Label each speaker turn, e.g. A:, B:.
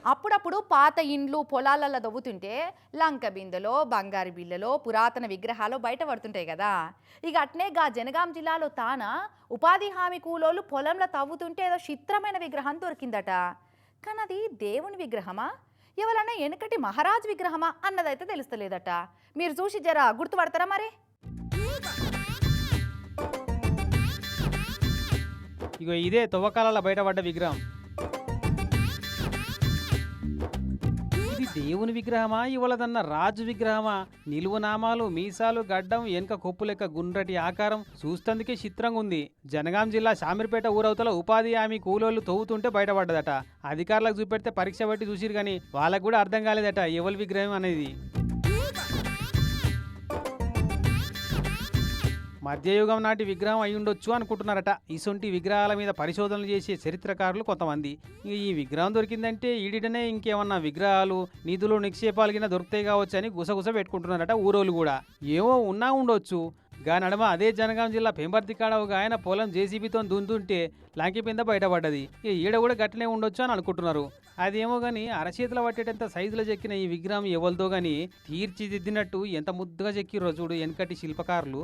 A: అప్పుడప్పుడు పాత ఇండ్లు పొలాలలో దవ్వుతుంటే లంక బిందెలో బంగారు బిళ్ళలో పురాతన విగ్రహాలు బయట పడుతుంటాయి కదా. ఇక అట్నే జనగాం జిల్లాలో ఉపాధి హామీ కూలోళ్ళు పొలంలో తవ్వుతుంటే ఏదో చిత్రమైన విగ్రహం దొరికిందట. కానీ అది దేవుని విగ్రహమా, ఎవరన్నా వెనకటి మహారాజ్ విగ్రహమా అన్నదైతే తెలుస్తలేదట. మీరు చూసి జర గుర్తుపడతారా మరి?
B: ఇగో ఇదే తవ్వకాలలో బయటపడ్డ విగ్రహం. ఇది దేవుని విగ్రహమా, ఇవలదన్న రాజు విగ్రహమా? నిలువు నామాలు, మీసాలు, గడ్డం, వెనక కొప్పు లెక్క గుండ్రటి ఆకారం చూస్తందుకే చిత్రంగా ఉంది. జనగాం జిల్లా శామీర్పేట ఊరవతల ఉపాధి హామీ కూలోళ్ళు తవ్వుతుంటే బయటపడ్డదట. అధికారులకు చూపెడితే పరీక్ష బట్టి చూసిరు కానీ వాళ్ళకు కూడా అర్థం కాలేదట ఎవరి విగ్రహం అనేది. మధ్యయుగం నాటి విగ్రహం అయి ఉండొచ్చు అనుకుంటున్నారట ఇసొంటి విగ్రహాల మీద పరిశోధనలు చేసే చరిత్రకారులు కొంతమంది. ఈ విగ్రహం దొరికిందంటే ఈడిటనే ఇంకేమన్నా విగ్రహాలు, నిధులు, నిక్షేపాలు కింద దొరుకుతాయి కావచ్చు అని గుసగుస పెట్టుకుంటున్నారట ఊరోళ్ళు కూడా. ఏమో ఉన్నా ఉండొచ్చు. గా నడమ అదే జనగాం జిల్లా పెంబర్తికాడ ఒక ఆయన పొలం జేసీబీతో దున్తుంటే లంకి కింద బయటపడ్డది. ఈడ కూడా గట్లనే ఉండొచ్చు అని అనుకుంటున్నారు. అదేమో గాని అరచేతుల పట్టేటంత సైజులో చెక్కిన ఈ విగ్రహం ఎవరితో గాని తీర్చిదిద్దినట్టు ఎంత ముద్దుగా చెక్కిర్రో చూడు వెనకటి శిల్పకారులు.